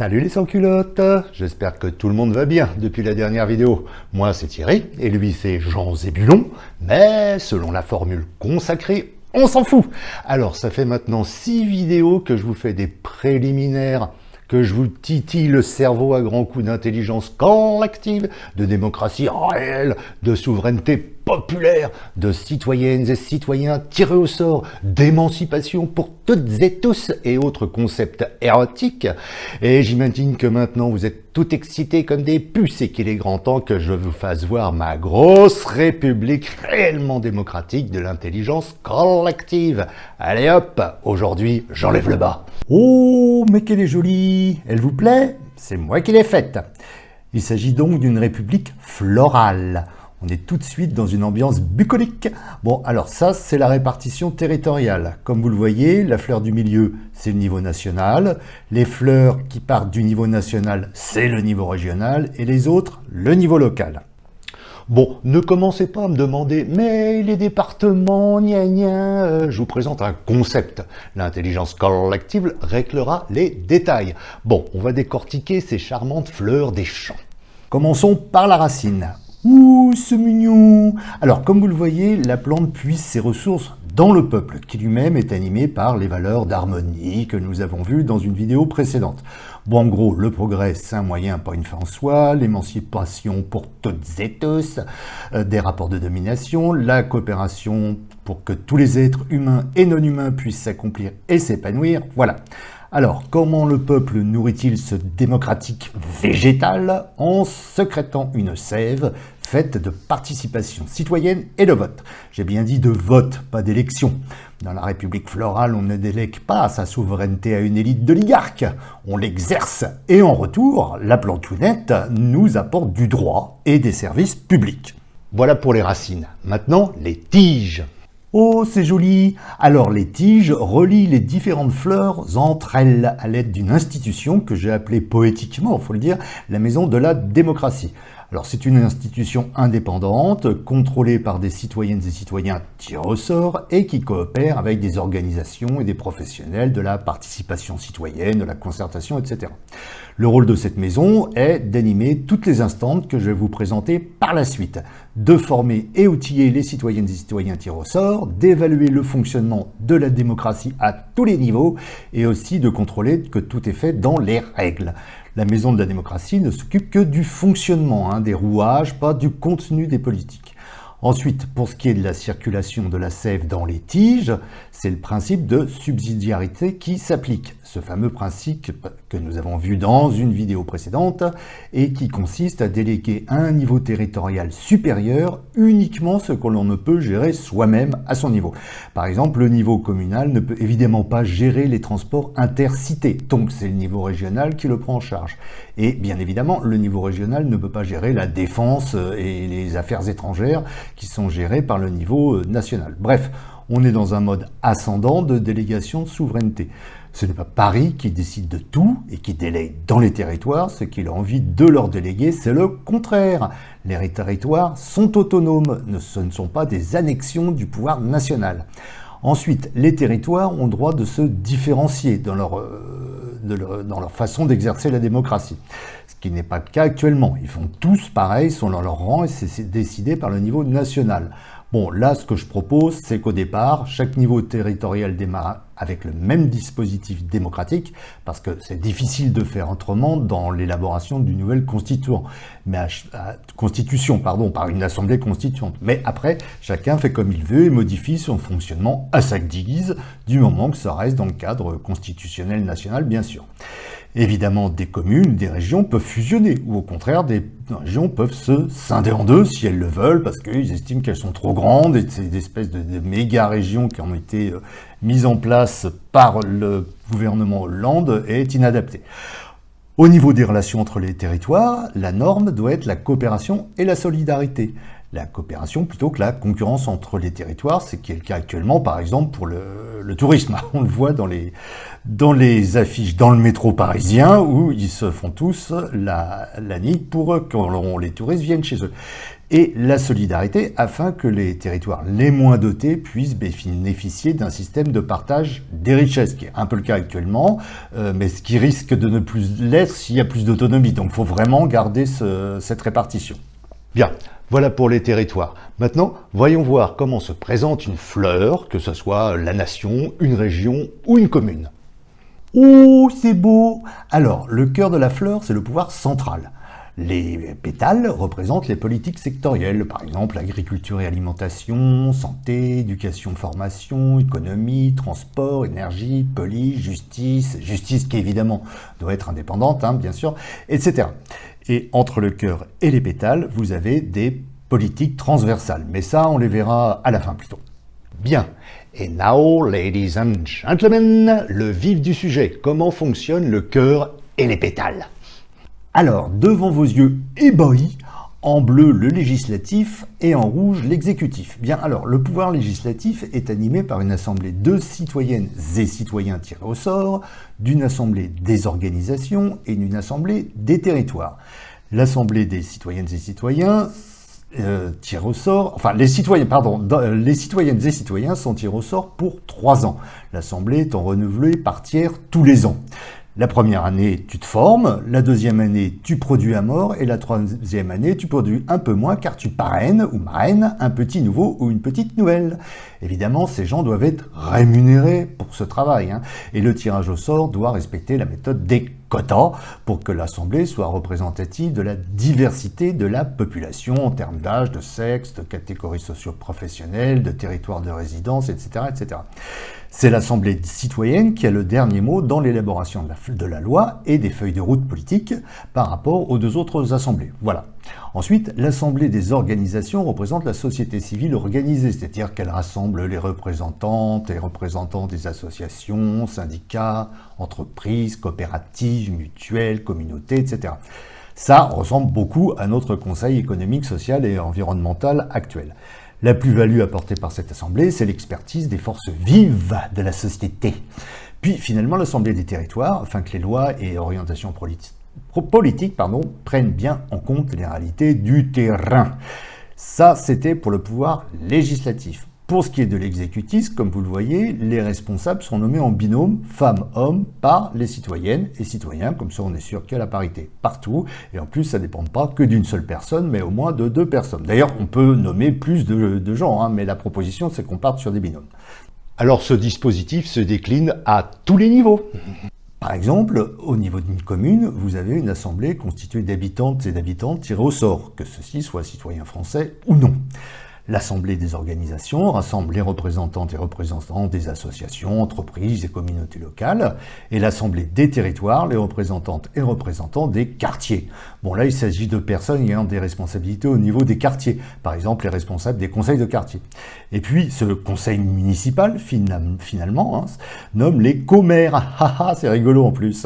Salut les sans-culottes, j'espère que tout le monde va bien depuis la dernière vidéo. Moi c'est Thierry, et lui c'est Jean Zébulon, mais selon la formule consacrée, on s'en fout. Alors ça fait maintenant 6 vidéos que je vous fais des préliminaires, que je vous titille le cerveau à grands coups d'intelligence collective, de démocratie réelle, de souveraineté populaire, de citoyennes et citoyens tirés au sort, d'émancipation pour toutes et tous et autres concepts érotiques. Et j'imagine que maintenant vous êtes tout excités comme des puces et qu'il est grand temps que je vous fasse voir ma grosse république réellement démocratique de l'intelligence collective. Allez hop, aujourd'hui j'enlève le bas. Oh, mais qu'elle est jolie! Elle vous plaît? C'est moi qui l'ai faite. Il s'agit donc d'une république florale. On est tout de suite dans une ambiance bucolique. Bon, alors ça, c'est la répartition territoriale. Comme vous le voyez, la fleur du milieu, c'est le niveau national. Les fleurs qui partent du niveau national, c'est le niveau régional. Et les autres, le niveau local. Bon, ne commencez pas à me demander « Mais les départements, gna gna ». Je vous présente un concept. L'intelligence collective réglera les détails. Bon, on va décortiquer ces charmantes fleurs des champs. Commençons par la racine. Ouh, c'est mignon! Alors, comme vous le voyez, la plante puise ses ressources dans le peuple, qui lui-même est animé par les valeurs d'harmonie que nous avons vues dans une vidéo précédente. Bon, en gros, le progrès, c'est un moyen, pas une fin en soi, l'émancipation pour toutes et tous, des rapports de domination, la coopération pour que tous les êtres humains et non humains puissent s'accomplir et s'épanouir, voilà. Alors, comment le peuple nourrit-il ce démocratique végétal? En sécrétant une sève faite de participation citoyenne et de vote. J'ai bien dit de vote, pas d'élection. Dans la République florale, on ne délègue pas sa souveraineté à une élite d'oligarques. On l'exerce et en retour, la plantounette nous apporte du droit et des services publics. Voilà pour les racines. Maintenant, les tiges. Oh, c'est joli! Alors, les tiges relient les différentes fleurs entre elles à l'aide d'une institution que j'ai appelée poétiquement, il faut le dire, la Maison de la démocratie. Alors, c'est une institution indépendante, contrôlée par des citoyennes et citoyens tirés au sort et qui coopère avec des organisations et des professionnels de la participation citoyenne, de la concertation, etc. Le rôle de cette maison est d'animer toutes les instances que je vais vous présenter par la suite, de former et outiller les citoyennes et citoyens tirés au sort, d'évaluer le fonctionnement de la démocratie à tous les niveaux et aussi de contrôler que tout est fait dans les règles. La Maison de la démocratie ne s'occupe que du fonctionnement, des rouages, pas du contenu des politiques. Ensuite, pour ce qui est de la circulation de la sève dans les tiges, c'est le principe de subsidiarité qui s'applique. Ce fameux principe que nous avons vu dans une vidéo précédente et qui consiste à déléguer à un niveau territorial supérieur uniquement ce que l'on ne peut gérer soi-même à son niveau. Par exemple, le niveau communal ne peut évidemment pas gérer les transports intercités, donc c'est le niveau régional qui le prend en charge. Et bien évidemment, le niveau régional ne peut pas gérer la défense et les affaires étrangères qui sont gérées par le niveau national. Bref, on est dans un mode ascendant de délégation de souveraineté. Ce n'est pas Paris qui décide de tout et qui délègue dans les territoires. Ce qu'il a envie de leur déléguer, c'est le contraire. Les territoires sont autonomes, ce ne sont pas des annexions du pouvoir national. Ensuite, les territoires ont le droit de se différencier dans leur façon d'exercer la démocratie. Ce qui n'est pas le cas actuellement. Ils font tous pareil, sont dans leur rang et c'est décidé par le niveau national. Bon, là, ce que je propose, c'est qu'au départ, chaque niveau territorial démarre avec le même dispositif démocratique, parce que c'est difficile de faire autrement dans l'élaboration d'une nouvelle constitution, par une assemblée constituante. Mais après, chacun fait comme il veut et modifie son fonctionnement à sa guise, du moment que ça reste dans le cadre constitutionnel national, bien sûr. Évidemment, des communes, des régions peuvent fusionner, ou au contraire, des régions peuvent se scinder en deux si elles le veulent, parce qu'ils estiment qu'elles sont trop grandes, et c'est des espèces de méga-régions qui ont été mises en place par le gouvernement Hollande est inadaptée. Au niveau des relations entre les territoires, la norme doit être la coopération et la solidarité. La coopération plutôt que la concurrence entre les territoires, c'est qui est le cas actuellement, par exemple, pour le tourisme. On le voit dans les affiches dans le métro parisien où ils se font tous la nique pour que les touristes viennent chez eux. et la solidarité afin que les territoires les moins dotés puissent bénéficier d'un système de partage des richesses, qui est un peu le cas actuellement, mais ce qui risque de ne plus l'être s'il y a plus d'autonomie. Donc il faut vraiment garder cette répartition. Bien, voilà pour les territoires. Maintenant, voyons voir comment se présente une fleur, que ce soit la nation, une région ou une commune. Oh, c'est beau! Alors, le cœur de la fleur, c'est le pouvoir central. Les pétales représentent les politiques sectorielles, par exemple agriculture et alimentation, santé, éducation, formation, économie, transport, énergie, police, justice qui évidemment doit être indépendante, bien sûr, etc. Et entre le cœur et les pétales, vous avez des politiques transversales, mais ça on les verra à la fin plutôt. Bien, et now, ladies and gentlemen, le vif du sujet, comment fonctionnent le cœur et les pétales? Alors, devant vos yeux ébahis, en bleu le législatif et en rouge l'exécutif. Bien alors, le pouvoir législatif est animé par une assemblée de citoyennes et citoyens tirés au sort, d'une assemblée des organisations et d'une assemblée des territoires. L'assemblée des citoyennes et citoyens tirent au sort, enfin les citoyennes et citoyens sont tirés au sort pour 3 ans. L'assemblée étant renouvelée par tiers tous les ans. La première année, tu te formes, la deuxième année, tu produis à mort, et la troisième année, tu produis un peu moins car tu parraines ou marraines un petit nouveau ou une petite nouvelle. Évidemment, ces gens doivent être rémunérés pour ce travail, et le tirage au sort doit respecter la méthode des quotas pour que l'Assemblée soit représentative de la diversité de la population en termes d'âge, de sexe, de catégories socio-professionnelles, de territoire de résidence, etc. etc. C'est l'Assemblée citoyenne qui a le dernier mot dans l'élaboration de la loi et des feuilles de route politiques par rapport aux 2 autres assemblées. Voilà. Ensuite, l'Assemblée des organisations représente la société civile organisée, c'est-à-dire qu'elle rassemble les représentantes et représentants des associations, syndicats, entreprises, coopératives, mutuelles, communautés, etc. Ça ressemble beaucoup à notre Conseil économique, social et environnemental actuel. La plus-value apportée par cette assemblée, c'est l'expertise des forces vives de la société. Puis finalement, l'Assemblée des territoires, afin que les lois et orientations politiques prennent bien en compte les réalités du terrain. Ça, c'était pour le pouvoir législatif. Pour ce qui est de l'exécutif, comme vous le voyez, les responsables sont nommés en binôme femmes-hommes par les citoyennes et citoyens, comme ça on est sûr qu'il y a la parité partout, et en plus ça ne dépend pas que d'une seule personne, mais au moins de 2 personnes. D'ailleurs, on peut nommer plus de gens, mais la proposition c'est qu'on parte sur des binômes. Alors ce dispositif se décline à tous les niveaux. Par exemple, au niveau d'une commune, vous avez une assemblée constituée d'habitantes et d'habitants tirés au sort, que ceux-ci soient citoyens français ou non. L'Assemblée des organisations rassemble les représentantes et représentants des associations, entreprises et communautés locales, et l'Assemblée des territoires, les représentantes et représentants des quartiers. Bon là, il s'agit de personnes ayant des responsabilités au niveau des quartiers, par exemple les responsables des conseils de quartier. Et puis, ce conseil municipal, finalement, nomme les commères. C'est rigolo en plus.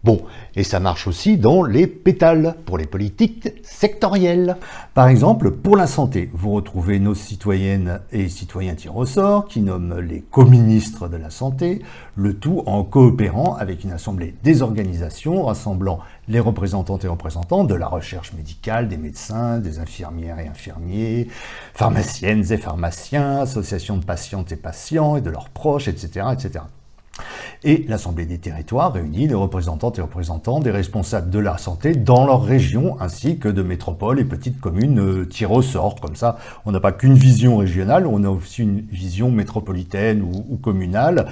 Bon, et ça marche aussi dans les pétales, pour les politiques sectorielles. Par exemple, pour la santé, vous retrouvez nos citoyennes et citoyens tirés au sort, qui nomment les co-ministres de la santé, le tout en coopérant avec une assemblée des organisations rassemblant les représentantes et représentants de la recherche médicale, des médecins, des infirmières et infirmiers, pharmaciennes et pharmaciens, associations de patientes et patients et de leurs proches, etc., etc. Et l'Assemblée des territoires réunit les représentantes et représentants des responsables de la santé dans leur région, ainsi que de métropoles et petites communes tirées au sort. Comme ça, on n'a pas qu'une vision régionale, on a aussi une vision métropolitaine ou communale.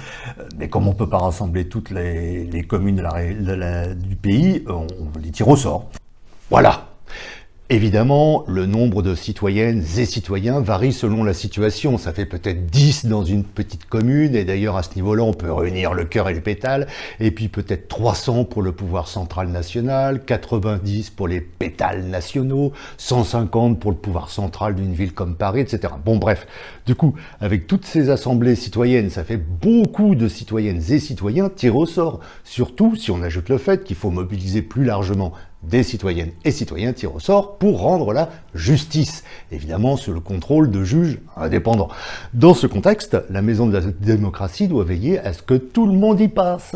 Mais comme on ne peut pas rassembler toutes les communes du pays, on les tire au sort. Voilà. Évidemment, le nombre de citoyennes et citoyens varie selon la situation. Ça fait peut-être 10 dans une petite commune, et d'ailleurs à ce niveau-là, on peut réunir le cœur et les pétales, et puis peut-être 300 pour le pouvoir central national, 90 pour les pétales nationaux, 150 pour le pouvoir central d'une ville comme Paris, etc. Bon bref, du coup, avec toutes ces assemblées citoyennes, ça fait beaucoup de citoyennes et citoyens tirés au sort, surtout si on ajoute le fait qu'il faut mobiliser plus largement des citoyennes et citoyens tirés au sort pour rendre la justice, évidemment sous le contrôle de juges indépendants. Dans ce contexte, la maison de la démocratie doit veiller à ce que tout le monde y passe,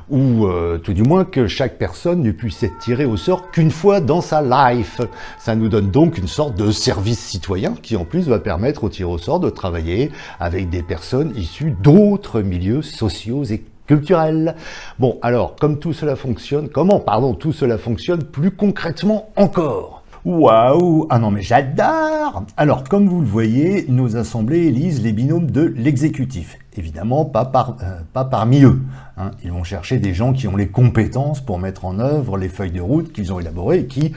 ou tout du moins que chaque personne ne puisse être tirée au sort qu'une fois dans sa life. Ça nous donne donc une sorte de service citoyen qui en plus va permettre aux tirés au sort de travailler avec des personnes issues d'autres milieux sociaux et culturels. Bon, alors, comment tout cela fonctionne plus concrètement encore? Waouh! Ah non mais j'adore! Alors, comme vous le voyez, nos assemblées élisent les binômes de l'exécutif. Évidemment, pas parmi eux. Hein. Ils vont chercher des gens qui ont les compétences pour mettre en œuvre les feuilles de route qu'ils ont élaborées et qui,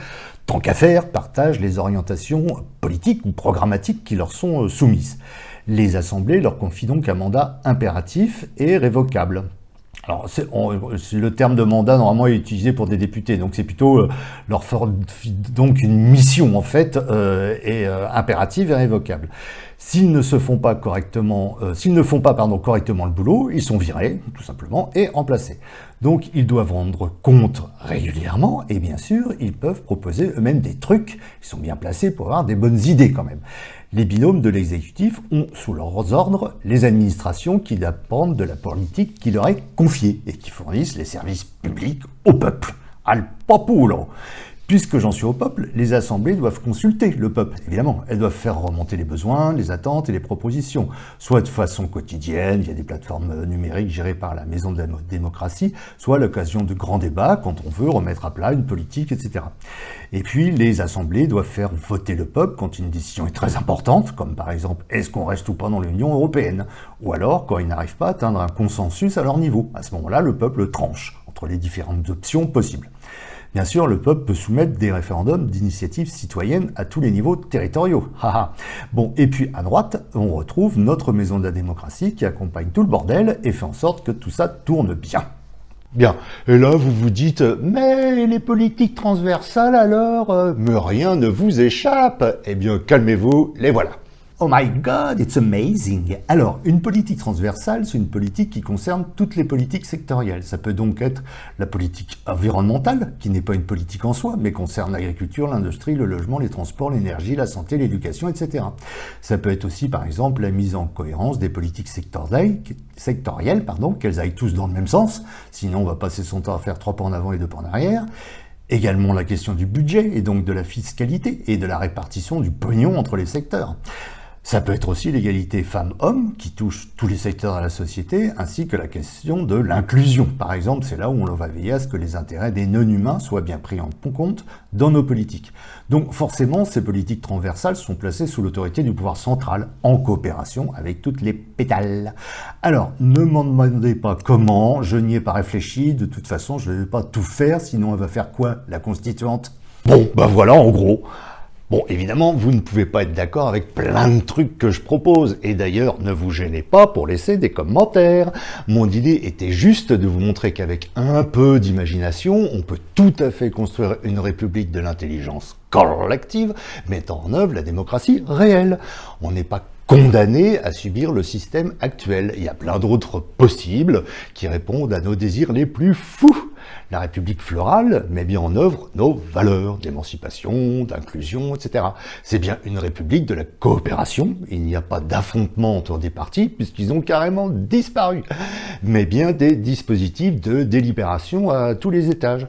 tant qu'à faire, partagent les orientations politiques ou programmatiques qui leur sont soumises. Les assemblées leur confient donc un mandat impératif et révocable. Alors, le terme de mandat, normalement, est utilisé pour des députés, donc c'est plutôt leur faire donc une mission, en fait, impérative et révocable. S'ils ne font pas correctement le boulot, ils sont virés, tout simplement, et remplacés. Donc, ils doivent rendre compte régulièrement, et bien sûr, ils peuvent proposer eux-mêmes des trucs. Ils sont bien placés pour avoir des bonnes idées, quand même. Les binômes de l'exécutif ont sous leurs ordres les administrations qui dépendent de la politique qui leur est confiée et qui fournissent les services publics au peuple, al populo. Puisque j'en suis au peuple, les assemblées doivent consulter le peuple, évidemment. Elles doivent faire remonter les besoins, les attentes et les propositions, soit de façon quotidienne, via des plateformes numériques gérées par la Maison de la démocratie, soit à l'occasion de grands débats, quand on veut remettre à plat une politique, etc. Et puis, les assemblées doivent faire voter le peuple quand une décision est très importante, comme par exemple, est-ce qu'on reste ou pas dans l'Union européenne? Ou alors, quand ils n'arrivent pas à atteindre un consensus à leur niveau. À ce moment-là, le peuple tranche entre les différentes options possibles. Bien sûr, le peuple peut soumettre des référendums d'initiatives citoyennes à tous les niveaux territoriaux. Bon, et puis à droite, on retrouve notre maison de la démocratie qui accompagne tout le bordel et fait en sorte que tout ça tourne bien. Bien, et là vous vous dites, mais les politiques transversales alors, mais rien ne vous échappe. Eh bien, calmez-vous, les voilà. Oh my God, it's amazing! Alors, une politique transversale, c'est une politique qui concerne toutes les politiques sectorielles. Ça peut donc être la politique environnementale, qui n'est pas une politique en soi, mais concerne l'agriculture, l'industrie, le logement, les transports, l'énergie, la santé, l'éducation, etc. Ça peut être aussi, par exemple, la mise en cohérence des politiques sectorielles, qu'elles aillent tous dans le même sens, sinon on va passer son temps à faire 3 pas en avant et 2 pas en arrière. Également la question du budget, et donc de la fiscalité, et de la répartition du pognon entre les secteurs. Ça peut être aussi l'égalité femmes-hommes qui touche tous les secteurs de la société, ainsi que la question de l'inclusion. Par exemple, c'est là où on va veiller à ce que les intérêts des non-humains soient bien pris en compte dans nos politiques. Donc forcément, ces politiques transversales sont placées sous l'autorité du pouvoir central, en coopération avec toutes les pétales. Alors, ne m'en demandez pas comment, je n'y ai pas réfléchi, de toute façon, je ne vais pas tout faire, sinon elle va faire quoi, la constituante? Bon, ben voilà, en gros. Bon, évidemment, vous ne pouvez pas être d'accord avec plein de trucs que je propose, et d'ailleurs, ne vous gênez pas pour laisser des commentaires. Mon idée était juste de vous montrer qu'avec un peu d'imagination, on peut tout à fait construire une république de l'intelligence collective, mettant en œuvre la démocratie réelle. On n'est pas condamné à subir le système actuel. Il y a plein d'autres possibles qui répondent à nos désirs les plus fous. La République florale met bien en œuvre nos valeurs d'émancipation, d'inclusion, etc. C'est bien une république de la coopération. Il n'y a pas d'affrontement entre des partis puisqu'ils ont carrément disparu, mais bien des dispositifs de délibération à tous les étages.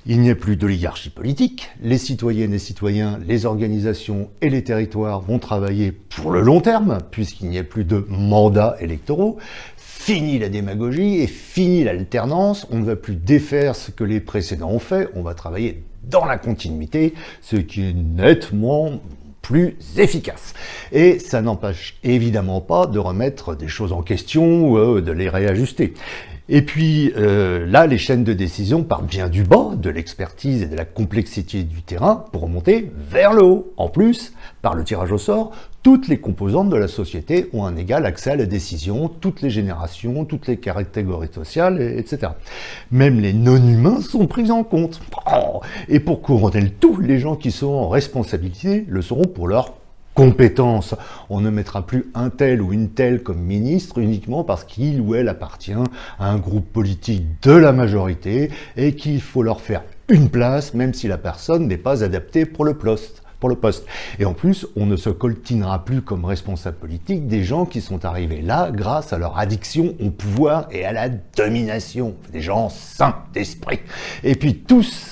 Il n'y a plus d'oligarchie politique, les citoyennes et citoyens, les organisations et les territoires vont travailler pour le long terme, puisqu'il n'y a plus de mandats électoraux. Fini la démagogie et fini l'alternance, on ne va plus défaire ce que les précédents ont fait, on va travailler dans la continuité, ce qui est nettement plus efficace. Et ça n'empêche évidemment pas de remettre des choses en question ou de les réajuster. Et puis là, les chaînes de décision partent bien du bas, de l'expertise et de la complexité du terrain pour remonter vers le haut. En plus, par le tirage au sort, toutes les composantes de la société ont un égal accès à la décision, toutes les générations, toutes les catégories sociales, etc. Même les non-humains sont pris en compte. Et pour couronner le tout, les gens qui seront en responsabilité le seront pour leur compétences. On ne mettra plus un tel ou une telle comme ministre uniquement parce qu'il ou elle appartient à un groupe politique de la majorité et qu'il faut leur faire une place, même si la personne n'est pas adaptée pour le poste. Et en plus, on ne se coltinera plus comme responsable politique des gens qui sont arrivés là grâce à leur addiction au pouvoir et à la domination. Des gens sains d'esprit. Et puis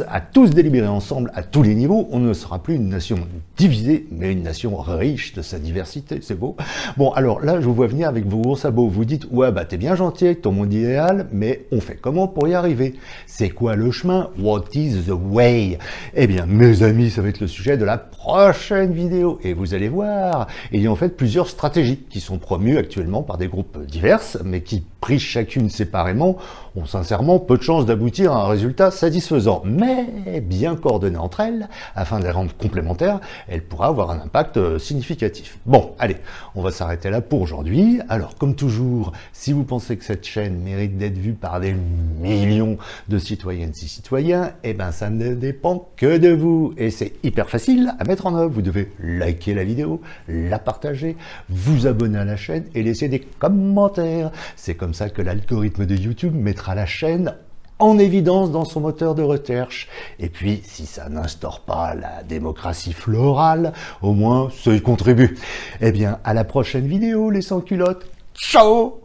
à tous délibérer ensemble à tous les niveaux, on ne sera plus une nation divisée, mais une nation riche de sa diversité. C'est beau. Bon, alors là, je vous vois venir avec vos gros sabots. Vous dites, ouais, bah t'es bien gentil avec ton monde idéal, mais on fait comment pour y arriver? C'est quoi le chemin? What is the way? Eh bien, mes amis, ça va être le sujet de la prochaine vidéo. Et vous allez voir, il y a en fait plusieurs stratégies qui sont promues actuellement par des groupes divers, mais qui, prises chacune séparément, ont sincèrement peu de chances d'aboutir à un résultat satisfaisant. Mais bien coordonnées entre elles, afin de les rendre complémentaires, elles pourraient avoir un impact significatif. Bon, allez, on va s'arrêter là pour aujourd'hui. Alors, comme toujours, si vous pensez que cette chaîne mérite d'être vue par des millions de citoyennes et citoyens, eh ben ça ne dépend que de vous. Et c'est hyper facile à mettre en œuvre. Vous devez liker la vidéo, la partager, vous abonner à la chaîne et laisser des commentaires. C'est comme ça que l'algorithme de YouTube mettra la chaîne en évidence dans son moteur de recherche. Et puis, si ça n'instaure pas la démocratie florale, au moins, ça y contribue. Eh bien, à la prochaine vidéo, les sans-culottes. Ciao!